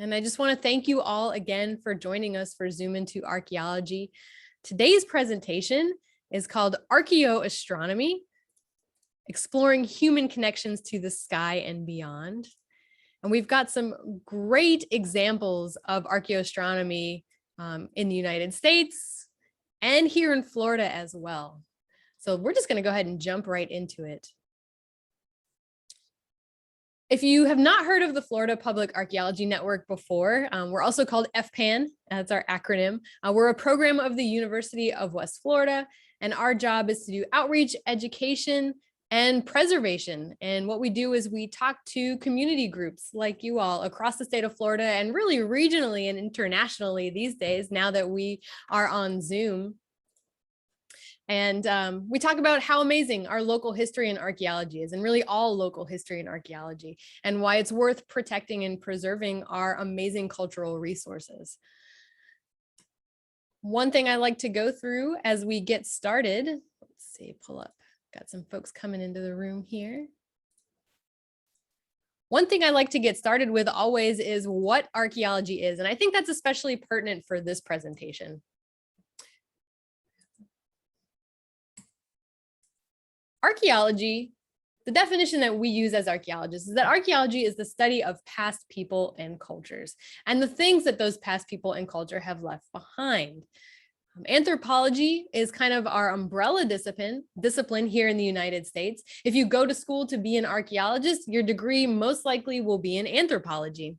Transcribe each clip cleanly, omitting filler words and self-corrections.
And I just want to thank you all again for joining us for Zoom into Archaeology. Today's presentation is called Archaeoastronomy, exploring human connections to the sky and beyond. And we've got some great examples of archaeoastronomy in the United States and here in Florida as well. So we're just going to go ahead and jump right into it. If you have not heard of the Florida Public Archaeology Network before, we're also called FPAN, that's our acronym. We're a program of the University of West Florida, and our job is to do outreach, education, and preservation. And what we do is we talk to community groups like you all across the state of Florida and really regionally and internationally these days, now that we are on Zoom. And we talk about how amazing our local history and archaeology is, and really all local history and archaeology, and why it's worth protecting and preserving our amazing cultural resources. One thing I like to go through as we get started, let's see, pull up, got some folks coming into the room here. One thing I like to get started with always is what archaeology is, and I think that's especially pertinent for this presentation. Archaeology, the definition that we use as archaeologists is that archaeology is the study of past people and cultures and the things that those past people and culture have left behind. Anthropology is kind of our umbrella discipline here in the United States. If you go to school to be an archaeologist, your degree most likely will be in anthropology.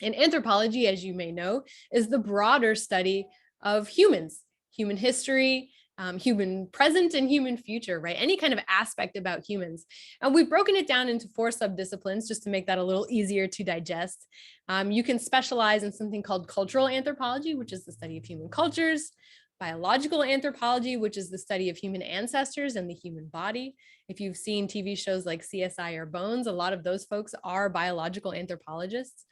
And anthropology, as you may know, is the broader study of humans, human history, human present and human future, right? Any kind of aspect about humans. And we've broken it down into 4 subdisciplines just to make that a little easier to digest. You can specialize in something called cultural anthropology, which is the study of human cultures, biological anthropology, which is the study of human ancestors and the human body. If you've seen TV shows like CSI or Bones, a lot of those folks are biological anthropologists.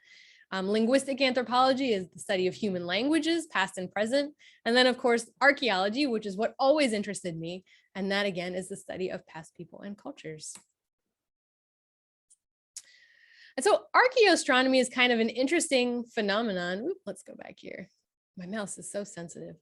Linguistic anthropology is the study of human languages, past and present. And then, of course, archaeology, which is what always interested me. And that, again, is the study of past people and cultures. And so archaeoastronomy is kind of an interesting phenomenon. Ooh, let's go back here. My mouse is so sensitive.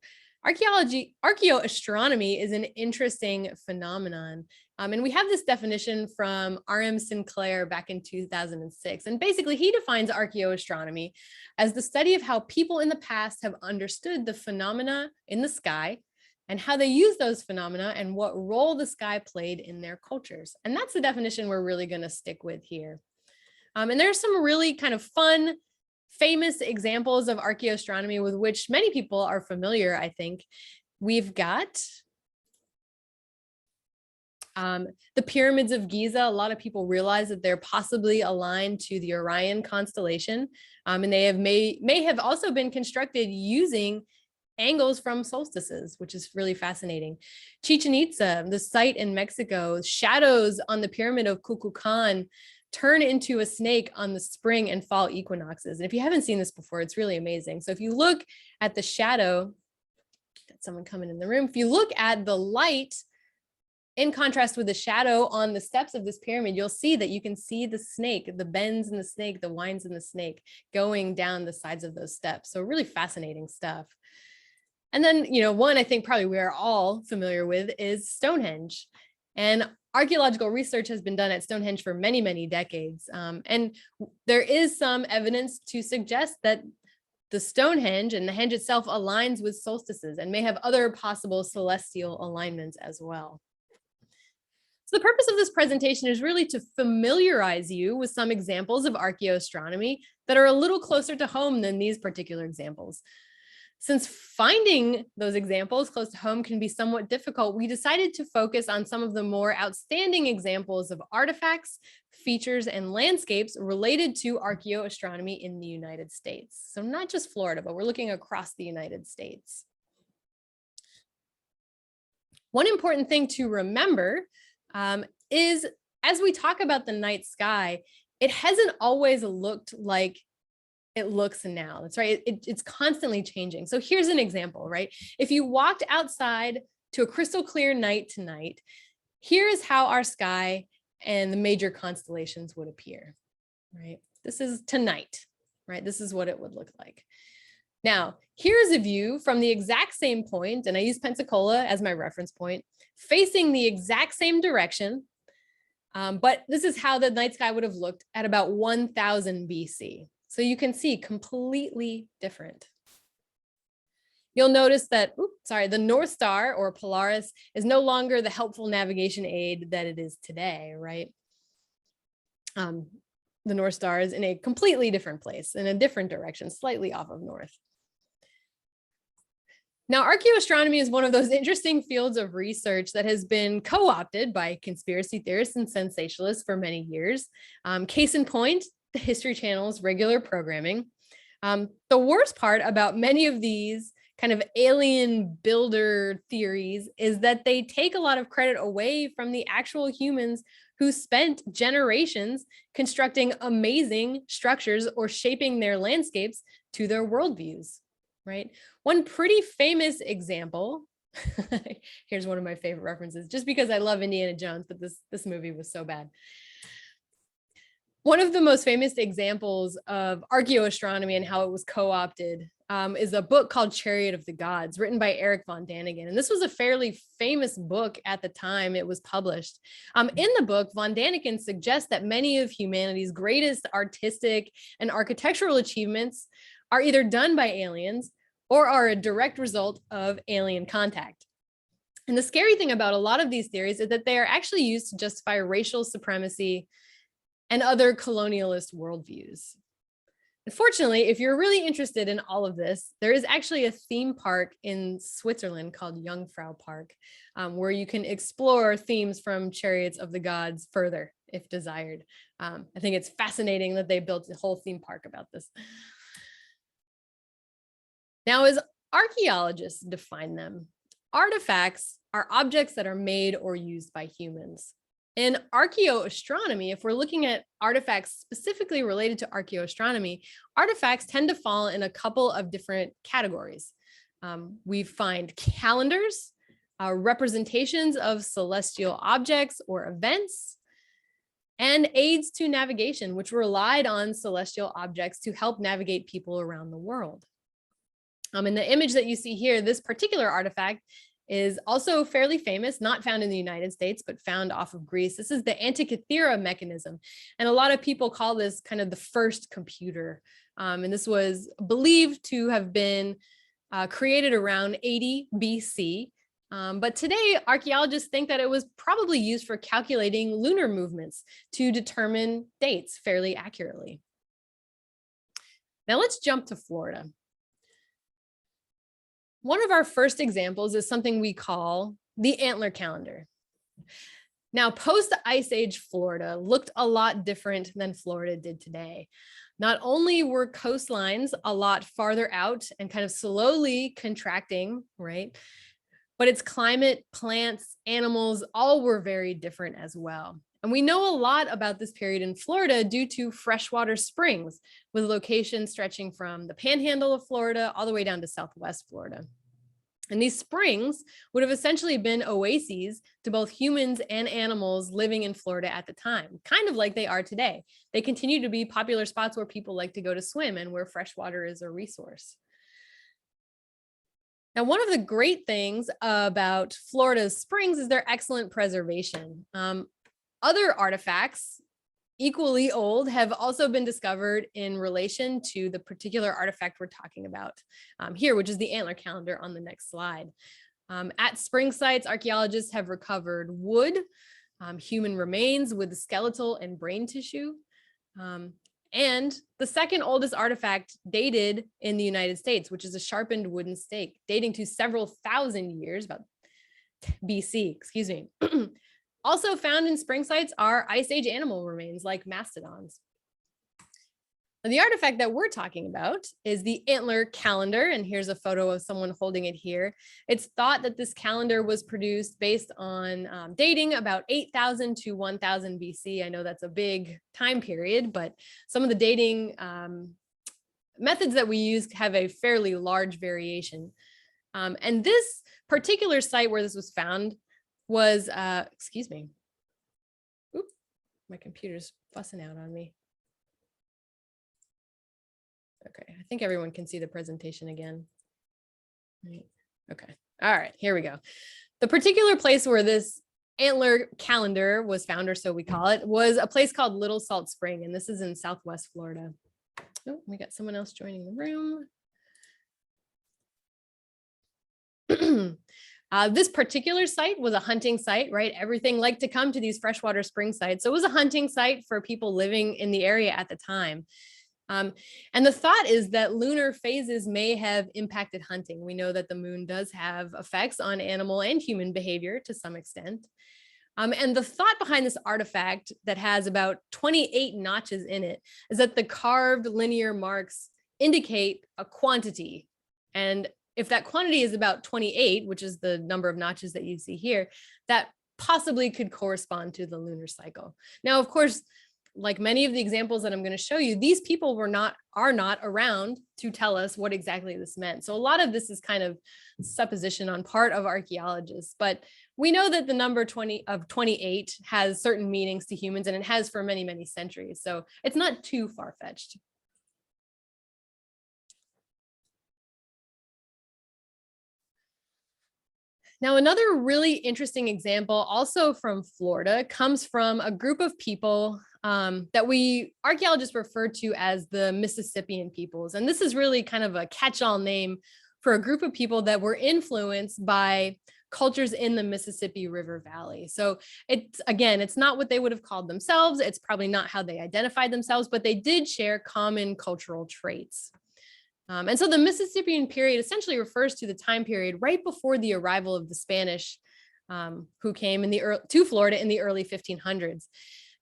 Archaeoastronomy is an interesting phenomenon. And we have this definition from R.M. Sinclair back in 2006. And basically, he defines archaeoastronomy as the study of how people in the past have understood the phenomena in the sky and how they use those phenomena and what role the sky played in their cultures. And that's the definition we're really going to stick with here. And there's some really kind of fun, famous examples of archaeoastronomy with which many people are familiar, I think. We've got the pyramids of Giza. A lot of people realize that they're possibly aligned to the Orion constellation, and they may have also been constructed using angles from solstices, which is really fascinating. Chichen Itza, the site in Mexico, shadows on the pyramid of Kukulkan turn into a snake on the spring and fall equinoxes. And if you haven't seen this before, it's really amazing. So if you look at the shadow, got someone coming in the room. If you look at the light in contrast with the shadow on the steps of this pyramid, you'll see that you can see the snake, the bends in the snake, the winds in the snake going down the sides of those steps. So really fascinating stuff. And then, one I think probably we are all familiar with is Stonehenge. And archaeological research has been done at Stonehenge for many, many decades. And there is some evidence to suggest that the Stonehenge and the henge itself aligns with solstices and may have other possible celestial alignments as well. So the purpose of this presentation is really to familiarize you with some examples of archaeoastronomy that are a little closer to home than these particular examples. Since finding those examples close to home can be somewhat difficult, we decided to focus on some of the more outstanding examples of artifacts, features, and landscapes related to archaeoastronomy in the United States. So not just Florida, but we're looking across the United States. One important thing to remember is as we talk about the night sky, it hasn't always looked like it looks now. That's right. It's constantly changing. So here's an example, right? If you walked outside to a crystal clear night tonight, here is how our sky and the major constellations would appear, right? This is tonight, right? This is what it would look like. Now, here's a view from the exact same point, and I use Pensacola as my reference point, facing the exact same direction, but this is how the night sky would have looked at about 1000 BC. So you can see completely different. You'll notice that, the North Star or Polaris is no longer the helpful navigation aid that it is today, right? The North Star is in a completely different place, in a different direction, slightly off of north. Now, archaeoastronomy is one of those interesting fields of research that has been co-opted by conspiracy theorists and sensationalists for many years. Case in point, the History Channel's regular programming. The worst part about many of these kind of alien builder theories is that they take a lot of credit away from the actual humans who spent generations constructing amazing structures or shaping their landscapes to their worldviews, right? One pretty famous example, here's one of my favorite references, just because I love Indiana Jones, but this movie was so bad. One of the most famous examples of archaeoastronomy and how it was co-opted is a book called Chariot of the Gods, written by Eric von Daniken. And this was a fairly famous book at the time it was published. In the book, von Daniken suggests that many of humanity's greatest artistic and architectural achievements are either done by aliens or are a direct result of alien contact. And the scary thing about a lot of these theories is that they are actually used to justify racial supremacy and other colonialist worldviews. Unfortunately, if you're really interested in all of this, there is actually a theme park in Switzerland called Jungfrau Park, where you can explore themes from Chariots of the Gods further, if desired. I think it's fascinating that they built a whole theme park about this. Now, as archaeologists define them, artifacts are objects that are made or used by humans. In archaeoastronomy, if we're looking at artifacts specifically related to archaeoastronomy, artifacts tend to fall in a couple of different categories. We find calendars, representations of celestial objects or events, and aids to navigation, which relied on celestial objects to help navigate people around the world. In the image that you see here, this particular artifact is also fairly famous, not found in the United States, but found off of Greece. This is the Antikythera mechanism. And a lot of people call this kind of the first computer. And this was believed to have been created around 80 BC. But today, archaeologists think that it was probably used for calculating lunar movements to determine dates fairly accurately. Now let's jump to Florida. One of our first examples is something we call the Antler Calendar. Now, post-Ice Age Florida looked a lot different than Florida did today. Not only were coastlines a lot farther out and kind of slowly contracting, right? But its climate, plants, animals, all were very different as well. And we know a lot about this period in Florida due to freshwater springs, with locations stretching from the panhandle of Florida all the way down to Southwest Florida. And these springs would have essentially been oases to both humans and animals living in Florida at the time, kind of like they are today. They continue to be popular spots where people like to go to swim and where freshwater is a resource. Now, one of the great things about Florida's springs is their excellent preservation. Other artifacts, equally old, have also been discovered in relation to the particular artifact we're talking about here, which is the Antler Calendar on the next slide. At spring sites, archaeologists have recovered wood, human remains with skeletal and brain tissue, and the second oldest artifact dated in the United States, which is a sharpened wooden stake dating to several thousand years, about BC, excuse me. Also found in spring sites are Ice Age animal remains like mastodons. Now, the artifact that we're talking about is the Antler Calendar, and here's a photo of someone holding it here. It's thought that this calendar was produced based on dating about 8,000 to 1,000 BC. I know that's a big time period, but some of the dating methods that we use have a fairly large variation. And this particular site where this was found was, excuse me. Oop, my computer's fussing out on me. Okay, I think everyone can see the presentation again. Right. Okay, all right, here we go. The particular place where this Antler Calendar was found, or so we call it, was a place called Little Salt Spring, and this is in Southwest Florida. Oh, we got someone else joining the room. This particular site was a hunting site, right? Everything liked to come to these freshwater spring sites. So it was a hunting site for people living in the area at the time. And the thought is that lunar phases may have impacted hunting. We know that the moon does have effects on animal and human behavior to some extent. And the thought behind this artifact that has about 28 notches in it is that the carved linear marks indicate a quantity. And if that quantity is about 28, which is the number of notches that you see here, that possibly could correspond to the lunar cycle. Now, of course, like many of the examples that I'm going to show you, these people are not around to tell us what exactly this meant. So a lot of this is kind of supposition on part of archaeologists, but we know that the number 28 has certain meanings to humans, and it has for many, many centuries. So it's not too far-fetched. Now, another really interesting example, also from Florida, comes from a group of people that we archaeologists refer to as the Mississippian peoples. And this is really kind of a catch-all name for a group of people that were influenced by cultures in the Mississippi River Valley. So it's not what they would have called themselves. It's probably not how they identified themselves, but they did share common cultural traits. And so the Mississippian period essentially refers to the time period right before the arrival of the Spanish who came to Florida in the early 1500s.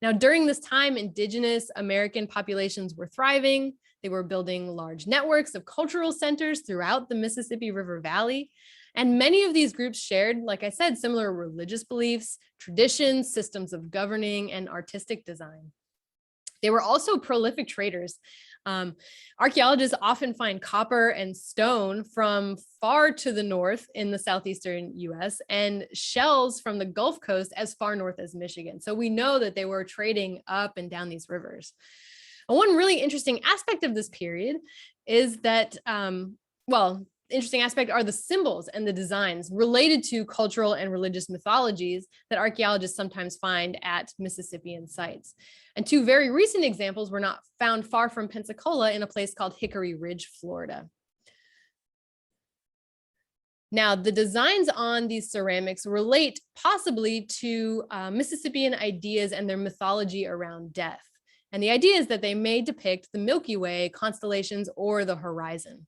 Now, during this time, indigenous American populations were thriving. They were building large networks of cultural centers throughout the Mississippi River Valley. And many of these groups shared, like I said, similar religious beliefs, traditions, systems of governing, and artistic design. They were also prolific traders. Archaeologists often find copper and stone from far to the north in the southeastern US and shells from the Gulf Coast as far north as Michigan. So we know that they were trading up and down these rivers. And one really interesting aspect of this period is that, interesting aspect are the symbols and the designs related to cultural and religious mythologies that archaeologists sometimes find at Mississippian sites. And two very recent examples were not found far from Pensacola in a place called Hickory Ridge, Florida. Now, the designs on these ceramics relate possibly to Mississippian ideas and their mythology around death. And the idea is that they may depict the Milky Way, constellations, or the horizon.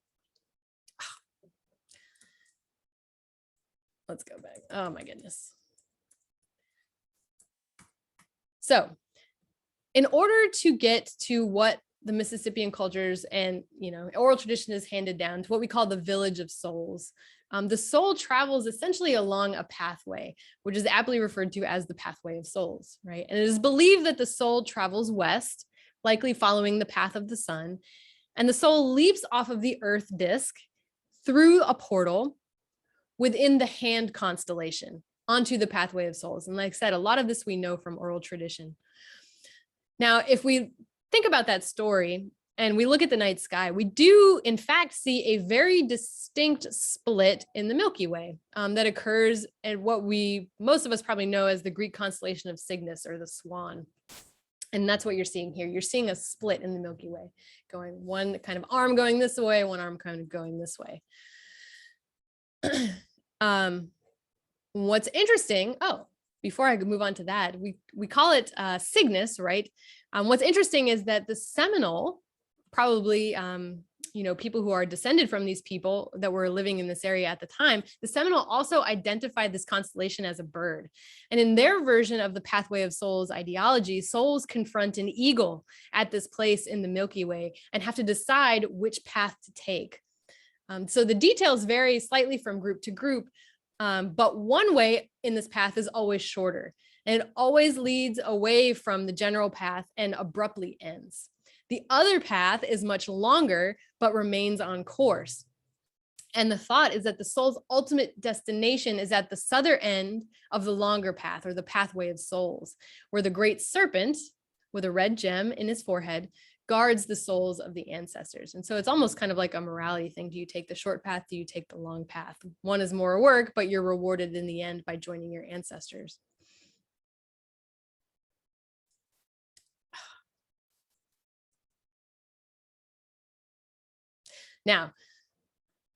Let's go back. Oh my goodness. So in order to get to what the Mississippian cultures and oral tradition is handed down to what we call the village of souls, the soul travels essentially along a pathway, which is aptly referred to as the pathway of souls, right? And it is believed that the soul travels west, likely following the path of the sun, and the soul leaps off of the Earth disk through a portal within the Hand constellation onto the pathway of souls. And like I said, a lot of this we know from oral tradition. Now, if we think about that story and we look at the night sky, we do in fact see a very distinct split in the Milky Way that occurs at what most of us probably know as the Greek constellation of Cygnus, or the Swan. And that's what you're seeing here. You're seeing a split in the Milky Way, going one kind of arm going this way, one arm kind of going this way. What's interesting, before I move on to that, we call it Cygnus, right? What's interesting is that the Seminole, probably, people who are descended from these people that were living in this area at the time, the Seminole also identified this constellation as a bird. And in their version of the Pathway of Souls ideology, souls confront an eagle at this place in the Milky Way and have to decide which path to take. So the details vary slightly from group to group, but one way in this path is always shorter, and it always leads away from the general path and abruptly ends. The other path is much longer, but remains on course. And the thought is that the soul's ultimate destination is at the southern end of the longer path, or the pathway of souls, where the great serpent with a red gem in his forehead guards the souls of the ancestors. And so it's almost kind of like a morality thing. Do you take the short path? Do you take the long path? One is more work, but you're rewarded in the end by joining your ancestors. Now,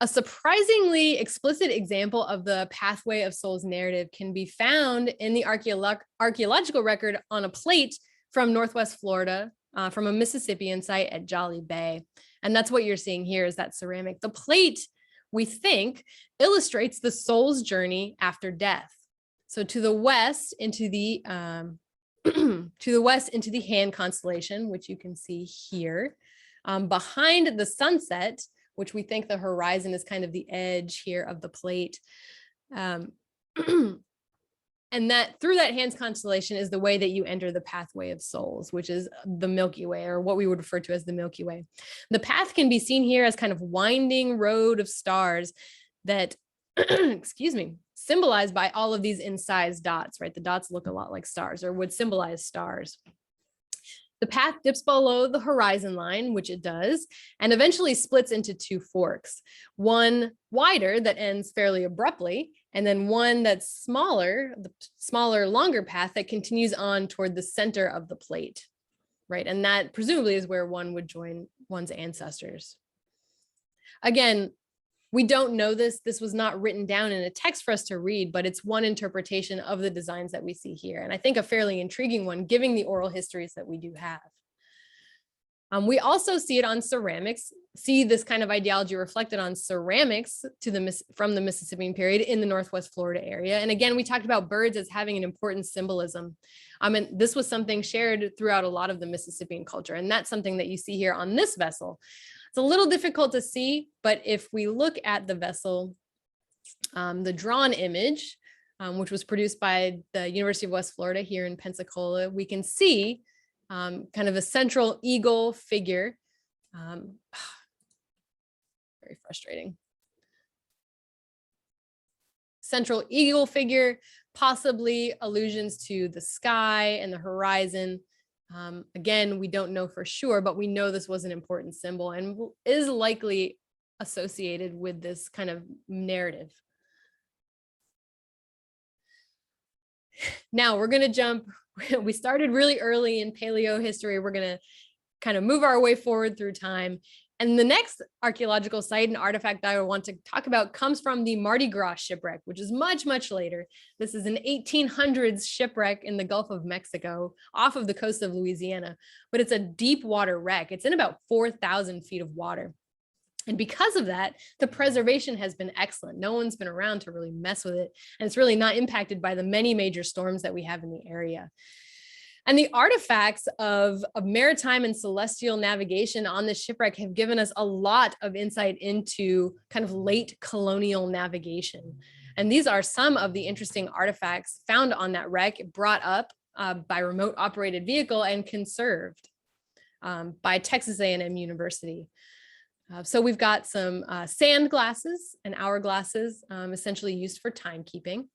a surprisingly explicit example of the pathway of souls narrative can be found in the archaeological record on a plate from Northwest Florida, from a Mississippian site at Jolly Bay. And that's what you're seeing here, is that ceramic. The plate, we think, illustrates the soul's journey after death. So to the west into the Hand constellation, which you can see here, behind the sunset, which we think the horizon is kind of the edge here of the plate. And that through that Hand's constellation is the way that you enter the pathway of souls, which is the Milky Way, or what we would refer to as the Milky Way. The path can be seen here as kind of winding road of stars that, excuse me, symbolized by all of these incised dots, right? The dots look a lot like stars, or would symbolize stars. The path dips below the horizon line, which it does, and eventually splits into two forks, one wider that ends fairly abruptly, and then one that's smaller, the smaller, longer path that continues on toward the center of the plate, right? And that presumably is where one would join one's ancestors. Again, we don't know this. This was not written down in a text for us to read, but it's one interpretation of the designs that we see here. And I think a fairly intriguing one, given the oral histories that we do have. We also see it on ceramics, see this kind of ideology reflected on ceramics from the Mississippian period in the Northwest Florida area. And again, we talked about birds as having an important symbolism. And this was something shared throughout a lot of the Mississippian culture. And that's something that you see here on this vessel. It's a little difficult to see, but if we look at the vessel, the drawn image, which was produced by the University of West Florida here in Pensacola, we can see kind of a central eagle figure. Very frustrating. Central eagle figure, possibly allusions to the sky and the horizon. Again, we don't know for sure, but we know this was an important symbol and is likely associated with this kind of narrative. Now we're going to jump. We started really early in paleo history. We're going to kind of move our way forward through time. And the next archaeological site and artifact that I want to talk about comes from the Mardi Gras shipwreck, which is much, much later. This is an 1800s shipwreck in the Gulf of Mexico off of the coast of Louisiana, but it's a deep water wreck. It's in about 4,000 feet of water. And because of that, the preservation has been excellent. No one's been around to really mess with it. And it's really not impacted by the many major storms that we have in the area. And the artifacts of maritime and celestial navigation on this shipwreck have given us a lot of insight into kind of late colonial navigation. And these are some of the interesting artifacts found on that wreck, brought up by remote operated vehicle and conserved by Texas A&M University. So we've got some sand glasses and hourglasses, essentially used for timekeeping.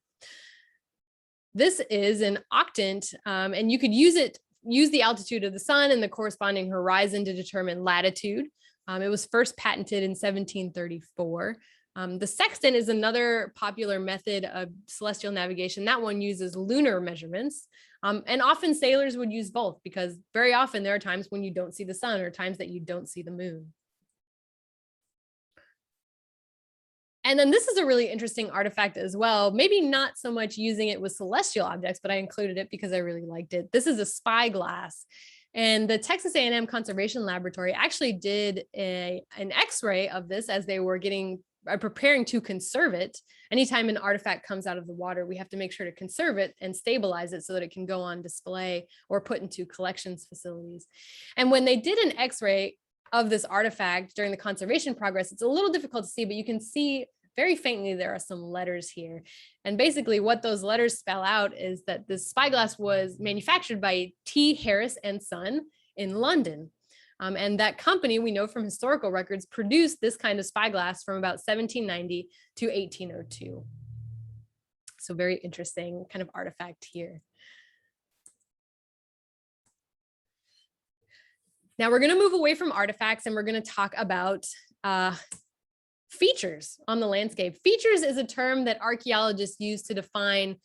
This is an octant, and you could use the altitude of the sun and the corresponding horizon to determine latitude. It was first patented in 1734. The sextant is another popular method of celestial navigation. That one uses lunar measurements. And often sailors would use both, because very often there are times when you don't see the sun or times that you don't see the moon. And then this is a really interesting artifact as well, maybe not so much using it with celestial objects, but I included it because I really liked it. This is a spyglass. And the Texas A&M Conservation Laboratory actually did an X-ray of this as they were preparing to conserve it. Anytime an artifact comes out of the water, we have to make sure to conserve it and stabilize it so that it can go on display or put into collections facilities. And when they did an X-ray of this artifact during the conservation progress, it's a little difficult to see, but you can see very faintly there are some letters here. And basically what those letters spell out is that this spyglass was manufactured by T. Harris and Son in London. And that company, we know from historical records, produced this kind of spyglass from about 1790 to 1802. So very interesting kind of artifact here. Now we're going to move away from artifacts and we're going to talk about features on the landscape. Features is a term that archaeologists use to define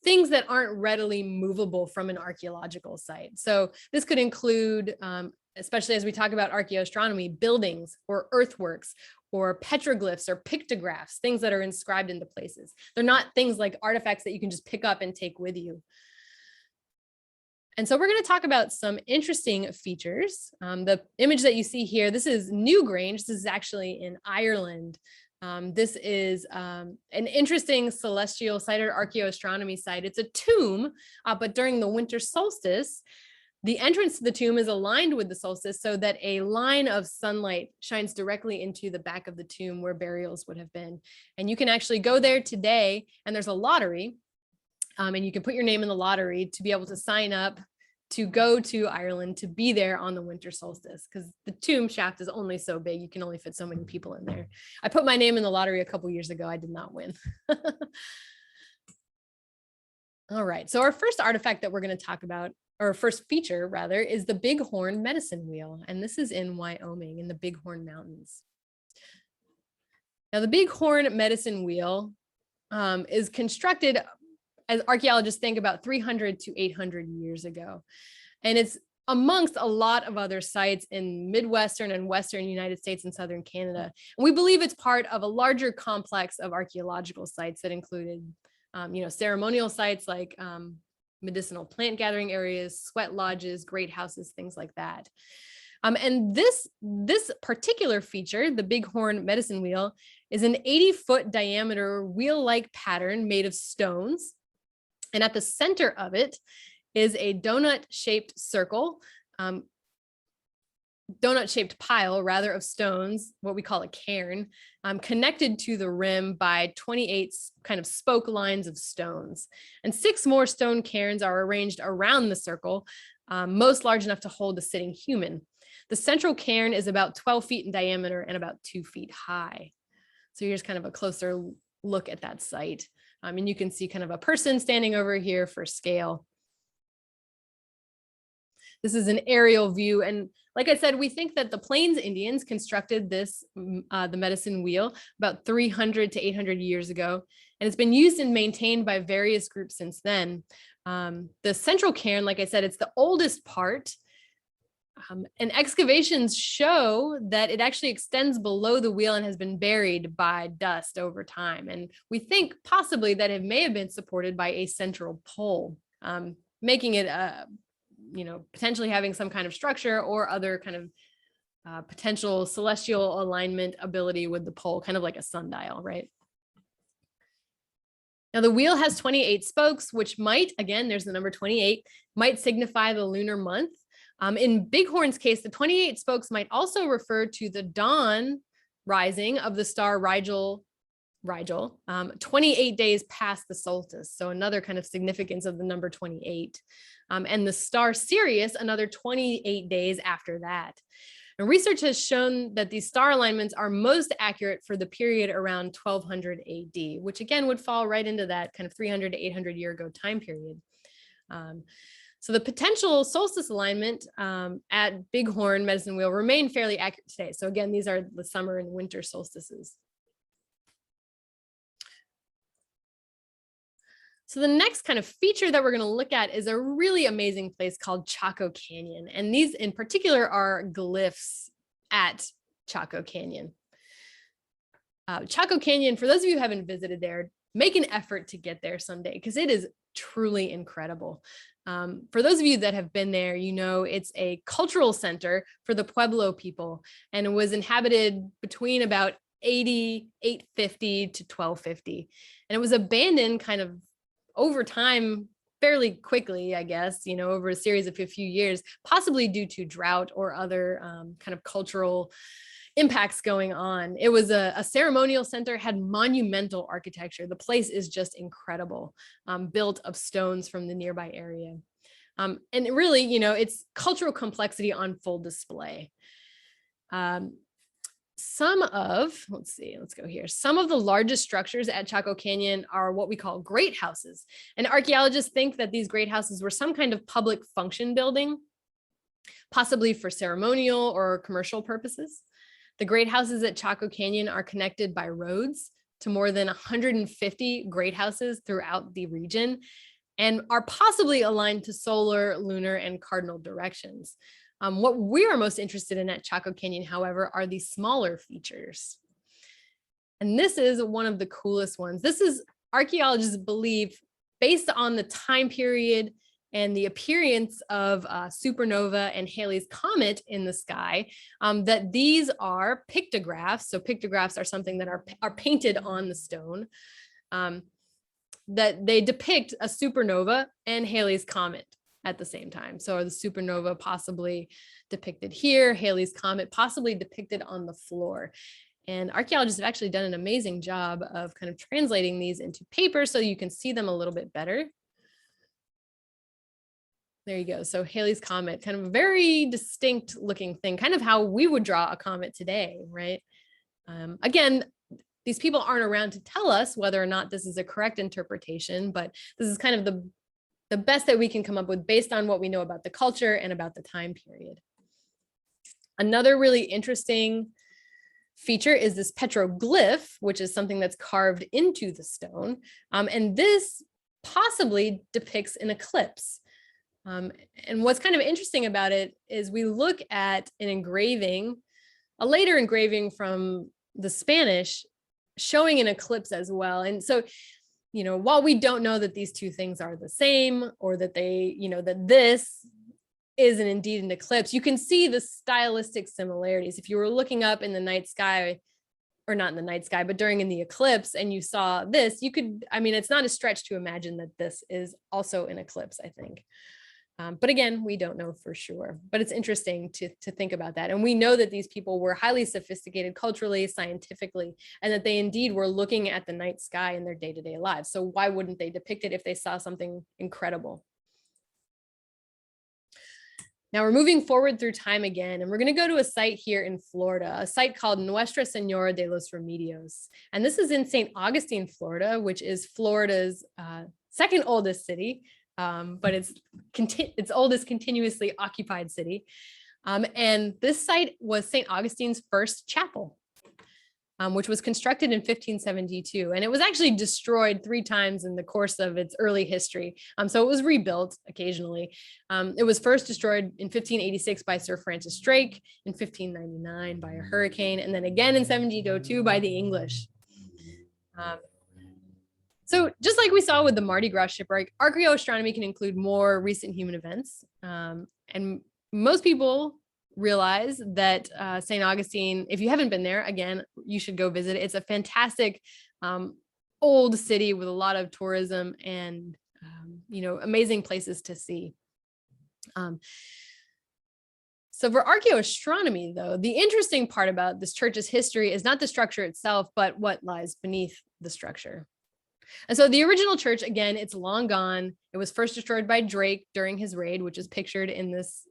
things that aren't readily movable from an archaeological site. So this could include, especially as we talk about archaeoastronomy, buildings or earthworks or petroglyphs or pictographs, things that are inscribed into places. They're not things like artifacts that you can just pick up and take with you. And so we're going to talk about some interesting features. The image that you see here, this is Newgrange. This is actually in Ireland. This is an interesting celestial site or archaeoastronomy site. It's a tomb, but during the winter solstice, the entrance to the tomb is aligned with the solstice so that a line of sunlight shines directly into the back of the tomb where burials would have been. And you can actually go there today, and there's a lottery. And you can put your name in the lottery to be able to sign up to go to Ireland to be there on the winter solstice, because the tomb shaft is only so big. You can only fit so many people in there. I put my name in the lottery a couple years ago. I did not win. All right. So our first artifact that we're going to talk about, or first feature rather, is the Bighorn medicine wheel. And this is in Wyoming in the Bighorn Mountains. Now the Bighorn medicine wheel is constructed, as archaeologists think, about 300 to 800 years ago. And it's amongst a lot of other sites in Midwestern and Western United States and Southern Canada. And we believe it's part of a larger complex of archaeological sites that included, ceremonial sites like medicinal plant gathering areas, sweat lodges, great houses, things like that. And this particular feature, the Bighorn medicine wheel, is an 80-foot diameter wheel-like pattern made of stones. And at the center of it is a donut-shaped circle, donut-shaped pile, rather, of stones, what we call a cairn, connected to the rim by 28 kind of spoke lines of stones. And 6 more stone cairns are arranged around the circle, most large enough to hold a sitting human. The central cairn is about 12 feet in diameter and about 2 feet high. So here's kind of a closer look at that site. And you can see kind of a person standing over here for scale. This is an aerial view. And like I said, we think that the Plains Indians constructed this, the medicine wheel, about 300 to 800 years ago. And it's been used and maintained by various groups since then. The central cairn, like I said, it's the oldest part. And excavations show that it actually extends below the wheel and has been buried by dust over time. And we think possibly that it may have been supported by a central pole, making it, potentially having some kind of structure or other kind of potential celestial alignment ability with the pole, kind of like a sundial, right? Now the wheel has 28 spokes, which might, again, there's the number 28, might signify the lunar month. In Bighorn's case, the 28 spokes might also refer to the dawn rising of the star Rigel, 28 days past the solstice. So another kind of significance of the number 28. And the star Sirius, another 28 days after that. And research has shown that these star alignments are most accurate for the period around 1200 AD, which again would fall right into that kind of 300 to 800 year ago time period. So the potential solstice alignment at Bighorn medicine wheel remain fairly accurate today. So again, these are the summer and winter solstices. So the next kind of feature that we're going to look at is a really amazing place called Chaco Canyon. And these in particular are glyphs at Chaco Canyon. Chaco Canyon, for those of you who haven't visited there, make an effort to get there someday because it is truly incredible. For those of you that have been there, you know it's a cultural center for the Pueblo people, and it was inhabited between about 850 to 1250. And it was abandoned kind of over time, fairly quickly, I guess, over a series of a few years, possibly due to drought or other kind of cultural impacts going on. It was a ceremonial center, had monumental architecture. The place is just incredible, built of stones from the nearby area. And really, it's cultural complexity on full display. Some of the largest structures at Chaco Canyon are what we call great houses. And archaeologists think that these great houses were some kind of public function building. possibly for ceremonial or commercial purposes. The great houses at Chaco Canyon are connected by roads to more than 150 great houses throughout the region and are possibly aligned to solar, lunar, and cardinal directions. What we are most interested in at Chaco Canyon, however, are the smaller features. And this is one of the coolest ones. This is archaeologists believe, based on the time period and the appearance of supernova and Halley's Comet in the sky, that these are pictographs. So pictographs are something that are painted on the stone, that they depict a supernova and Halley's Comet at the same time. So the supernova possibly depicted here, Halley's Comet possibly depicted on the floor. And archaeologists have actually done an amazing job of kind of translating these into paper so you can see them a little bit better. There you go. So Halley's Comet, kind of a very distinct looking thing, kind of how we would draw a comet today, right? Again, these people aren't around to tell us whether or not this is a correct interpretation, but this is kind of the best that we can come up with based on what we know about the culture and about the time period. Another really interesting feature is this petroglyph, which is something that's carved into the stone. And this possibly depicts an eclipse. And what's kind of interesting about it is we look at an engraving, a later engraving from the Spanish, showing an eclipse as well. And so, you know, while we don't know that these two things are the same, or that they, you know, that this is indeed an eclipse, you can see the stylistic similarities. If you were looking up in the night sky, or not in the night sky, but in the eclipse, and you saw this, you could, I mean, it's not a stretch to imagine that this is also an eclipse, I think. But again, we don't know for sure, but it's interesting to think about that. And we know that these people were highly sophisticated culturally, scientifically, and that they indeed were looking at the night sky in their day-to-day lives. So why wouldn't they depict it if they saw something incredible? Now we're moving forward through time again, and we're going to go to a site here in Florida, a site called Nuestra Señora de los Remedios. And this is in St. Augustine, Florida, which is Florida's second oldest city. But its oldest continuously occupied city. And this site was St. Augustine's first chapel, which was constructed in 1572. And it was actually destroyed 3 times in the course of its early history. So it was rebuilt occasionally. It was first destroyed in 1586 by Sir Francis Drake, in 1599 by a hurricane, and then again in 1702 by the English. So just like we saw with the Mardi Gras shipwreck, archaeoastronomy can include more recent human events. And most people realize that St. Augustine, if you haven't been there, again, you should go visit. It's a fantastic old city with a lot of tourism and, you know, amazing places to see. So for archaeoastronomy, though, the interesting part about this church's history is not the structure itself, but what lies beneath the structure. And so the original church, again, it's long gone. It was first destroyed by Drake during his raid, which is pictured in this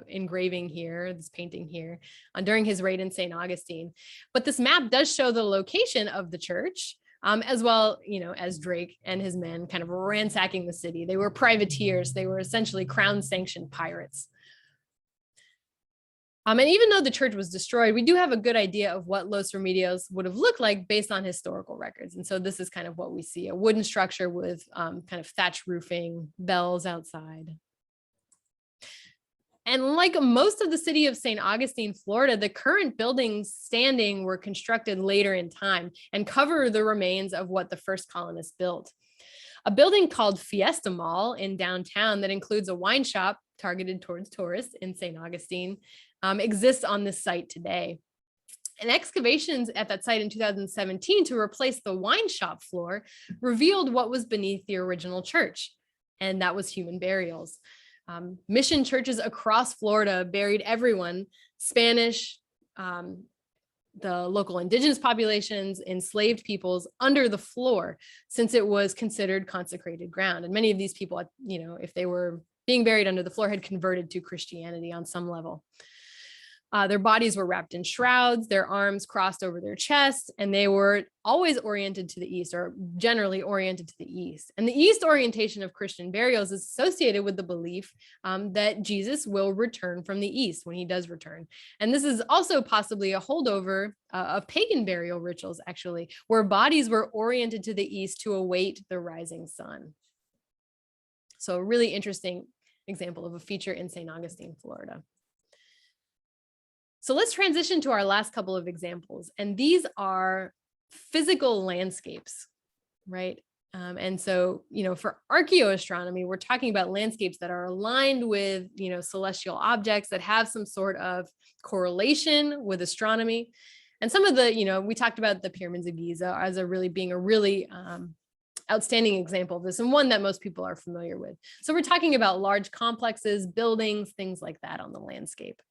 engraving here, this painting here, during his raid in St. Augustine. But this map does show the location of the church, as well, you know, as Drake and his men kind of ransacking the city. They were privateers. They were essentially crown-sanctioned pirates. And even though the church was destroyed, we do have a good idea of what Los Remedios would have looked like based on historical records. And so this is kind of what we see, a wooden structure with kind of thatch roofing, bells outside. And like most of the city of St. Augustine, Florida, the current buildings standing were constructed later in time and cover the remains of what the first colonists built. A building called Fiesta Mall in downtown that includes a wine shop targeted towards tourists in St. Augustine exists on this site today. And excavations at that site in 2017 to replace the wine shop floor revealed what was beneath the original church, and that was human burials. Mission churches across Florida buried everyone, Spanish, the local indigenous populations, enslaved peoples, under the floor, since it was considered consecrated ground. And many of these people, you know, if they were being buried under the floor, had converted to Christianity on some level. Their bodies were wrapped in shrouds, their arms crossed over their chests, and they were always oriented to the east, or generally oriented to the east. And the east orientation of Christian burials is associated with the belief that Jesus will return from the east when he does return. And this is also possibly a holdover of pagan burial rituals, actually, where bodies were oriented to the east to await the rising sun. So a really interesting example of a feature in St. Augustine, Florida. So let's transition to our last couple of examples. And these are physical landscapes, right? And so, for archaeoastronomy, we're talking about landscapes that are aligned with, celestial objects that have some sort of correlation with astronomy. And some of the, we talked about the pyramids of Giza as being a really outstanding example of this, and one that most people are familiar with. So we're talking about large complexes, buildings, things like that on the landscape.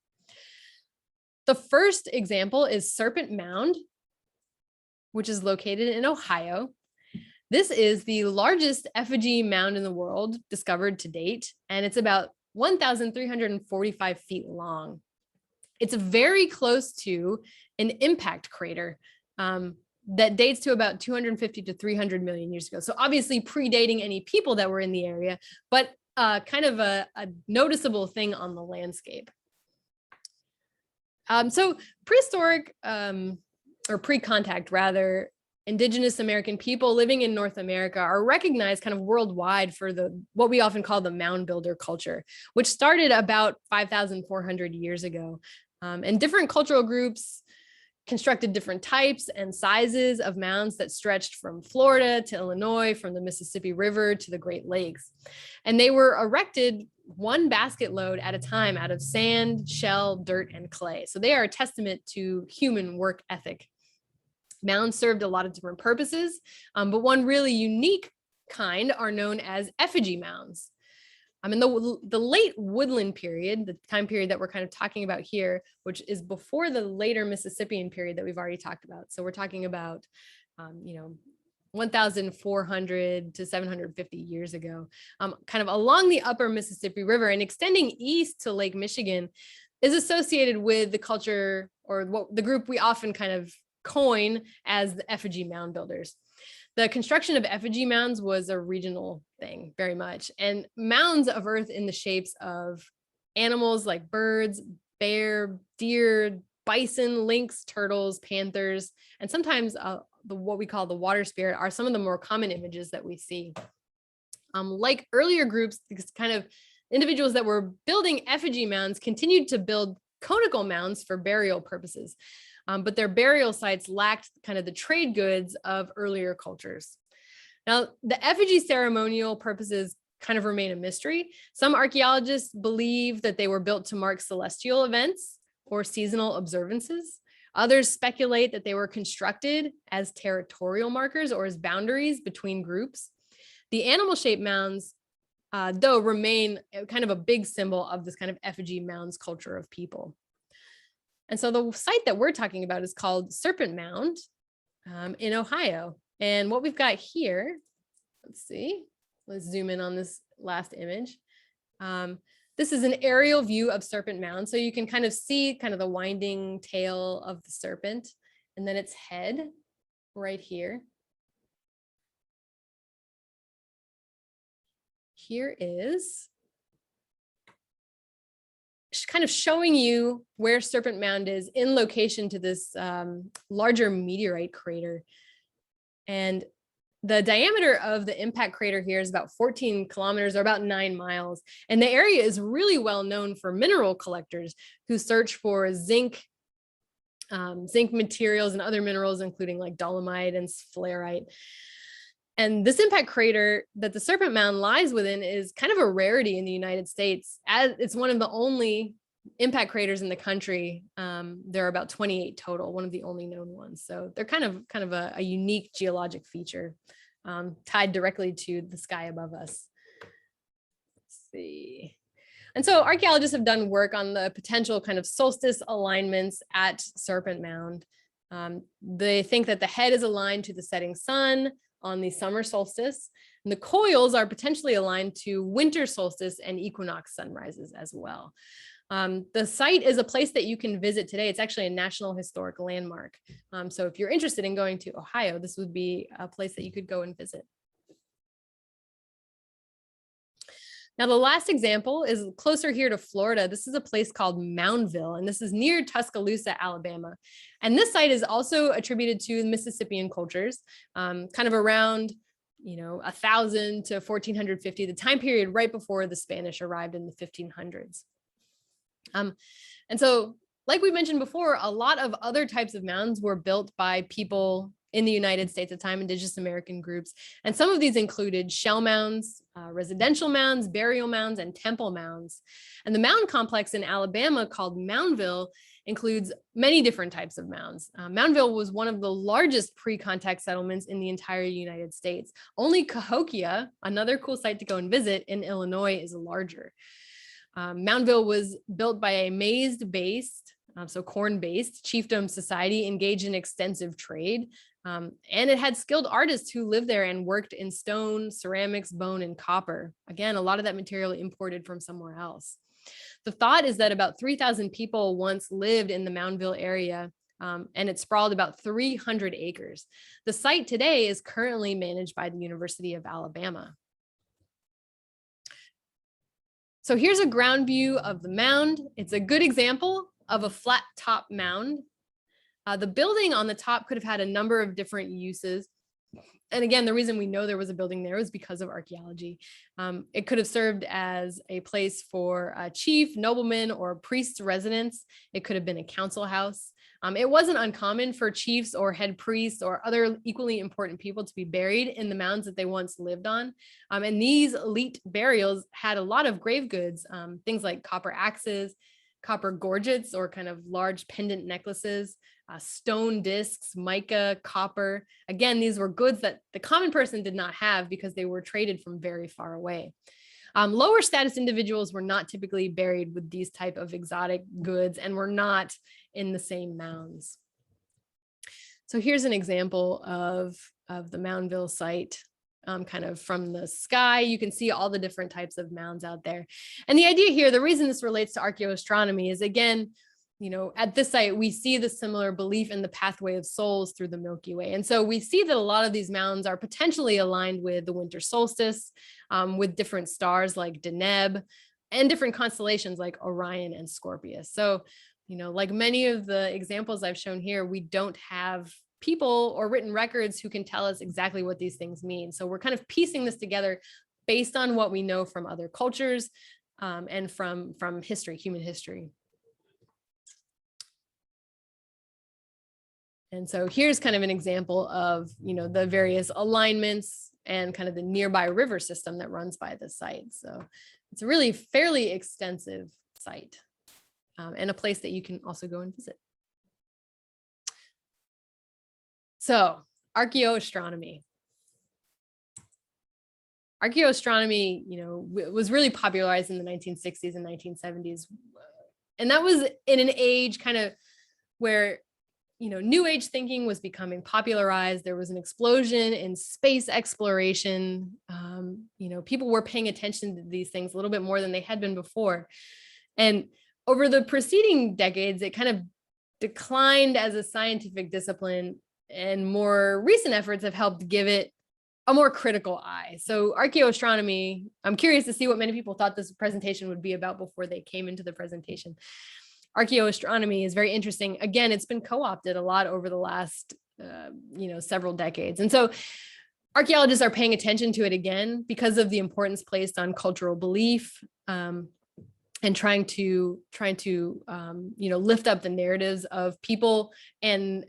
The first example is Serpent Mound, which is located in Ohio. This is the largest effigy mound in the world discovered to date, and it's about 1,345 feet long. It's very close to an impact crater that dates to about 250 to 300 million years ago. So obviously predating any people that were in the area, but kind of a noticeable thing on the landscape. So prehistoric or pre-contact rather, indigenous American people living in North America are recognized kind of worldwide for what we often call the mound builder culture, which started about 5,400 years ago. And different cultural groups constructed different types and sizes of mounds that stretched from Florida to Illinois, from the Mississippi River to the Great Lakes. And they were erected one basket load at a time out of sand, shell, dirt, and clay. So they are a testament to human work ethic. Mounds served a lot of different purposes, but one really unique kind are known as effigy mounds. In the late woodland period, the time period that we're kind of talking about here, which is before the later Mississippian period that we've already talked about. So we're talking about, 1,400 to 750 years ago, kind of along the upper Mississippi River and extending east to Lake Michigan, is associated with the culture, or the group we often kind of coin as the effigy mound builders. The construction of effigy mounds was a regional thing, very much. And mounds of earth in the shapes of animals like birds, bear, deer, bison, lynx, turtles, panthers, and sometimes what we call the water spirit are some of the more common images that we see. Like earlier groups, these kind of individuals that were building effigy mounds continued to build conical mounds for burial purposes. But their burial sites lacked kind of the trade goods of earlier cultures. Now, the effigy ceremonial purposes kind of remain a mystery. Some archaeologists believe that they were built to mark celestial events or seasonal observances. Others speculate that they were constructed as territorial markers or as boundaries between groups. The animal-shaped mounds, though, remain kind of a big symbol of this kind of effigy mounds culture of people. And so the site that we're talking about is called Serpent Mound in Ohio. And what we've got here, let's zoom in on this last image. This is an aerial view of Serpent Mound. So you can kind of see kind of the winding tail of the serpent and then its head right here. Here is kind of showing you where Serpent Mound is in location to this larger meteorite crater. And the diameter of the impact crater here is about 14 kilometers or about 9 miles. And the area is really well known for mineral collectors who search for zinc materials and other minerals, including like dolomite and sphalerite. And this impact crater that the Serpent Mound lies within is kind of a rarity in the United States, as it's one of the only impact craters in the country. There are about 28 total, one of the only known ones. So they're kind of a unique geologic feature tied directly to the sky above us. Let's see. And so archaeologists have done work on the potential kind of solstice alignments at Serpent Mound. They think that the head is aligned to the setting sun on the summer solstice, and the coils are potentially aligned to winter solstice and equinox sunrises as well. The site is a place that you can visit today. It's actually a National Historic Landmark. So if you're interested in going to Ohio, this would be a place that you could go and visit. Now, the last example is closer here to Florida. This is a place called Moundville, and this is near Tuscaloosa, Alabama. And this site is also attributed to Mississippian cultures, kind of around 1000 to 1450, the time period right before the Spanish arrived in the 1500s. And so, like we mentioned before, a lot of other types of mounds were built by people in the United States at the time, indigenous American groups. And some of these included shell mounds, residential mounds, burial mounds, and temple mounds. And the mound complex in Alabama called Moundville includes many different types of mounds. Moundville was one of the largest pre-contact settlements in the entire United States. Only Cahokia, another cool site to go and visit in Illinois, is larger. Moundville was built by a maize-based, so corn-based chiefdom society engaged in extensive trade. And it had skilled artists who lived there and worked in stone, ceramics, bone, and copper. Again, a lot of that material imported from somewhere else. The thought is that about 3,000 people once lived in the Moundville area, and it sprawled about 300 acres. The site today is currently managed by the University of Alabama. So here's a ground view of the mound. It's a good example of a flat top mound. The building on the top could have had a number of different uses. And again, the reason we know there was a building there was because of archaeology. It could have served as a place for a chief, nobleman, or priest's residence. It could have been a council house. It wasn't uncommon for chiefs or head priests or other equally important people to be buried in the mounds that they once lived on. And these elite burials had a lot of grave goods, things like copper axes, copper gorgets, or kind of large pendant necklaces, stone discs, mica, copper. Again, these were goods that the common person did not have because they were traded from very far away. Lower status individuals were not typically buried with these type of exotic goods and were not in the same mounds. So here's an example of the Moundville site. Kind of from the sky, you can see all the different types of mounds out there. And the idea here, the reason this relates to archaeoastronomy is, again, at this site, we see the similar belief in the pathway of souls through the Milky Way. And so we see that a lot of these mounds are potentially aligned with the winter solstice, with different stars like Deneb, and different constellations like Orion and Scorpius. So, like many of the examples I've shown here, we don't have people or written records who can tell us exactly what these things mean. So we're kind of piecing this together based on what we know from other cultures and from history, human history. And so here's kind of an example of, the various alignments and kind of the nearby river system that runs by the site. So it's a really fairly extensive site and a place that you can also go and visit. So, archaeoastronomy. Archaeoastronomy, was really popularized in the 1960s and 1970s. And that was in an age kind of where, New Age thinking was becoming popularized. There was an explosion in space exploration. People were paying attention to these things a little bit more than they had been before. And over the preceding decades, it kind of declined as a scientific discipline, and more recent efforts have helped give it a more critical eye. So archaeoastronomy, I'm curious to see what many people thought this presentation would be about before they came into the presentation. Archaeoastronomy is very interesting. Again, it's been co-opted a lot over the last, several decades. And so archaeologists are paying attention to it again because of the importance placed on cultural belief, and trying to lift up the narratives of people and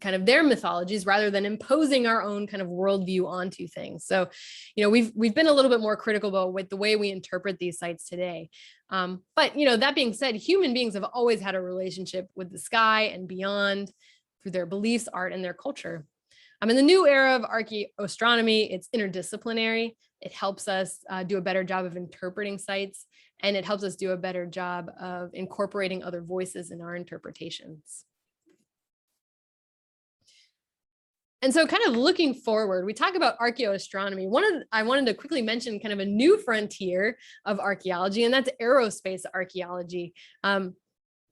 kind of their mythologies rather than imposing our own kind of worldview onto things. So, we've been a little bit more critical about with the way we interpret these sites today. But that being said, human beings have always had a relationship with the sky and beyond through their beliefs, art, and their culture. In the new era of archaeoastronomy, it's interdisciplinary. It helps us do a better job of interpreting sites, and it helps us do a better job of incorporating other voices in our interpretations. And so kind of looking forward, we talk about archaeoastronomy. I wanted to quickly mention kind of a new frontier of archaeology, and that's aerospace archaeology.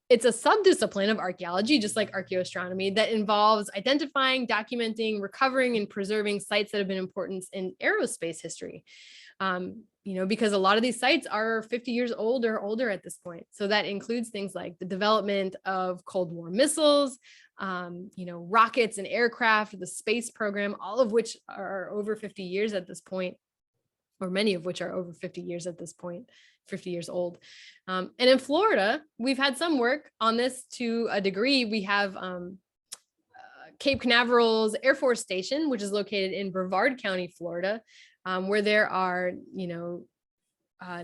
It's a subdiscipline of archaeology, just like archaeoastronomy, that involves identifying, documenting, recovering, and preserving sites that have been important in aerospace history. Because a lot of these sites are 50 years old or older at this point. So that includes things like the development of Cold War missiles, rockets and aircraft, the space program, all of which are over 50 years at this point, or many of which are over 50 years at this point, 50 years old. And in Florida, we've had some work on this to a degree. We have Cape Canaveral's Air Force Station, which is located in Brevard County, Florida, where there are,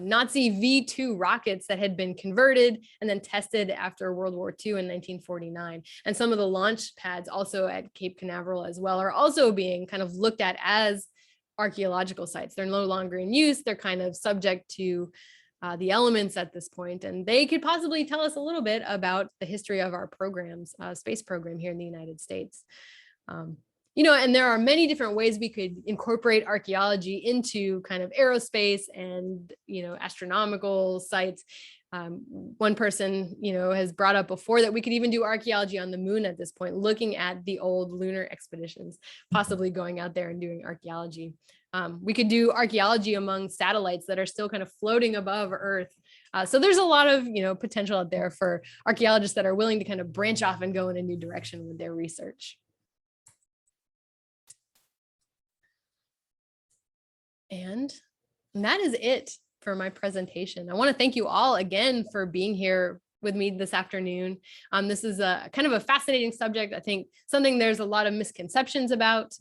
Nazi V-2 rockets that had been converted and then tested after World War II in 1949. And some of the launch pads also at Cape Canaveral as well are also being kind of looked at as archaeological sites. They're no longer in use. They're kind of subject to the elements at this point, and they could possibly tell us a little bit about the history of our programs, space program here in the United States. And there are many different ways we could incorporate archaeology into kind of aerospace and, astronomical sites. One person, has brought up before that we could even do archaeology on the moon at this point, looking at the old lunar expeditions, possibly going out there and doing archaeology. We could do archaeology among satellites that are still kind of floating above Earth. So there's a lot of, potential out there for archaeologists that are willing to kind of branch off and go in a new direction with their research. And that is it for my presentation. I want to thank you all again for being here with me this afternoon. This is a kind of a fascinating subject. I think something there's a lot of misconceptions about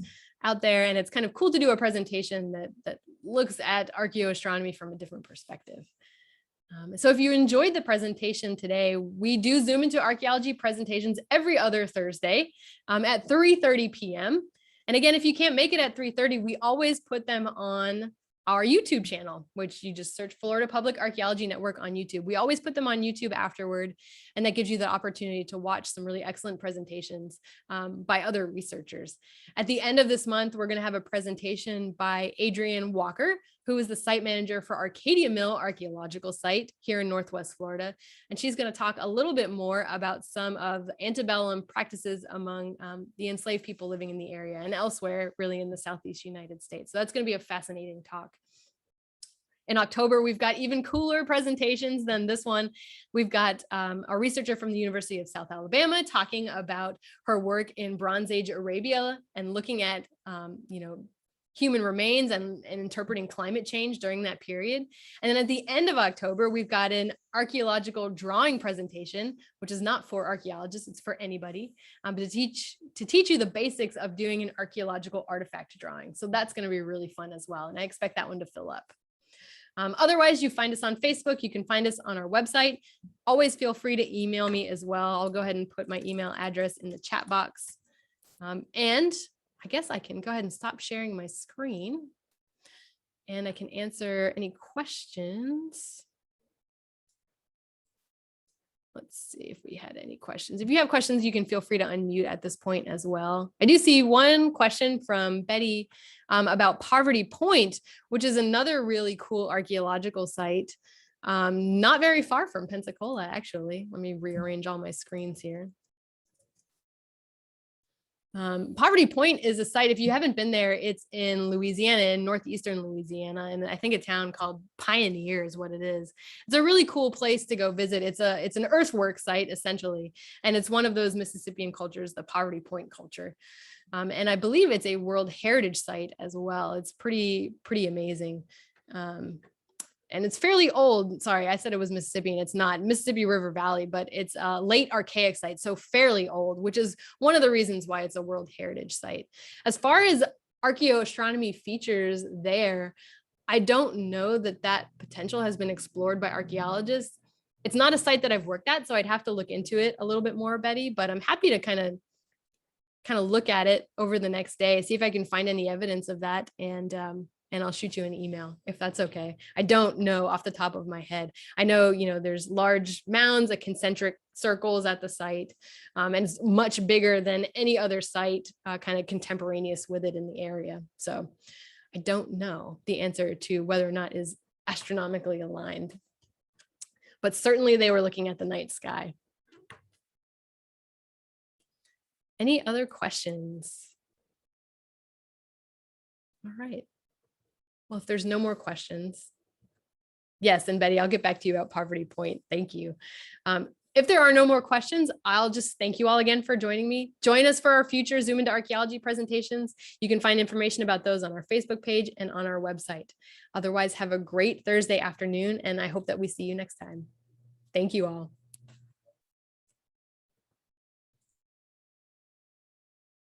out there, and it's kind of cool to do a presentation that looks at archaeoastronomy from a different perspective. So if you enjoyed the presentation today, we do Zoom into archaeology presentations every other Thursday at 3:30 p.m. And again, if you can't make it at 3:30, we always put them on our YouTube channel, which you just search Florida Public Archaeology Network on YouTube. We always put them on YouTube afterward, and that gives you the opportunity to watch some really excellent presentations by other researchers. At the end of this month, we're going to have a presentation by Adrienne Walker, who is the site manager for Arcadia Mill Archaeological Site here in Northwest Florida. And she's going to talk a little bit more about some of the antebellum practices among the enslaved people living in the area and elsewhere, really in the Southeast United States. So that's going to be a fascinating talk. In October, we've got even cooler presentations than this one. We've got a researcher from the University of South Alabama talking about her work in Bronze Age Arabia and looking at, human remains and interpreting climate change during that period. And then at the end of October, we've got an archaeological drawing presentation, which is not for archaeologists, it's for anybody, but to teach you the basics of doing an archaeological artifact drawing. So that's going to be really fun as well. And I expect that one to fill up. Otherwise, you find us on Facebook. You can find us on our website. Always feel free to email me as well. I'll go ahead and put my email address in the chat box. And I guess I can go ahead and stop sharing my screen and I can answer any questions. Let's see if we had any questions. If you have questions, you can feel free to unmute at this point as well. I do see one question from Betty about Poverty Point, which is another really cool archaeological site, not very far from Pensacola, actually. Let me rearrange all my screens here. Poverty Point is a site, if you haven't been there, it's in Louisiana, in northeastern Louisiana, and I think a town called Pioneer is what it is. It's a really cool place to go visit. It's an earthwork site essentially, and it's one of those Mississippian cultures, the Poverty Point culture. And I believe it's a World Heritage Site as well. It's pretty amazing. And it's fairly old. Sorry, I said it was Mississippian. It's not Mississippi River Valley, but it's a late archaic site, so fairly old, which is one of the reasons why it's a World Heritage Site. As far as archaeoastronomy features there, I don't know that potential has been explored by archaeologists. It's not a site that I've worked at, so I'd have to look into it a little bit more, Betty, but I'm happy to kind of look at it over the next day, see if I can find any evidence of that and and I'll shoot you an email if that's okay. I don't know off the top of my head. I know, there's large mounds, concentric circles at the site, and it's much bigger than any other site kind of contemporaneous with it in the area. So I don't know the answer to whether or not is astronomically aligned, but certainly they were looking at the night sky. Any other questions? All right. Well, if there's no more questions, yes, and Betty, I'll get back to you about Poverty Point. Thank you. If there are no more questions, I'll just thank you all again for joining me. Join us for our future Zoom into Archaeology presentations. You can find information about those on our Facebook page and on our website. Otherwise, have a great Thursday afternoon, and I hope that we see you next time. Thank you all.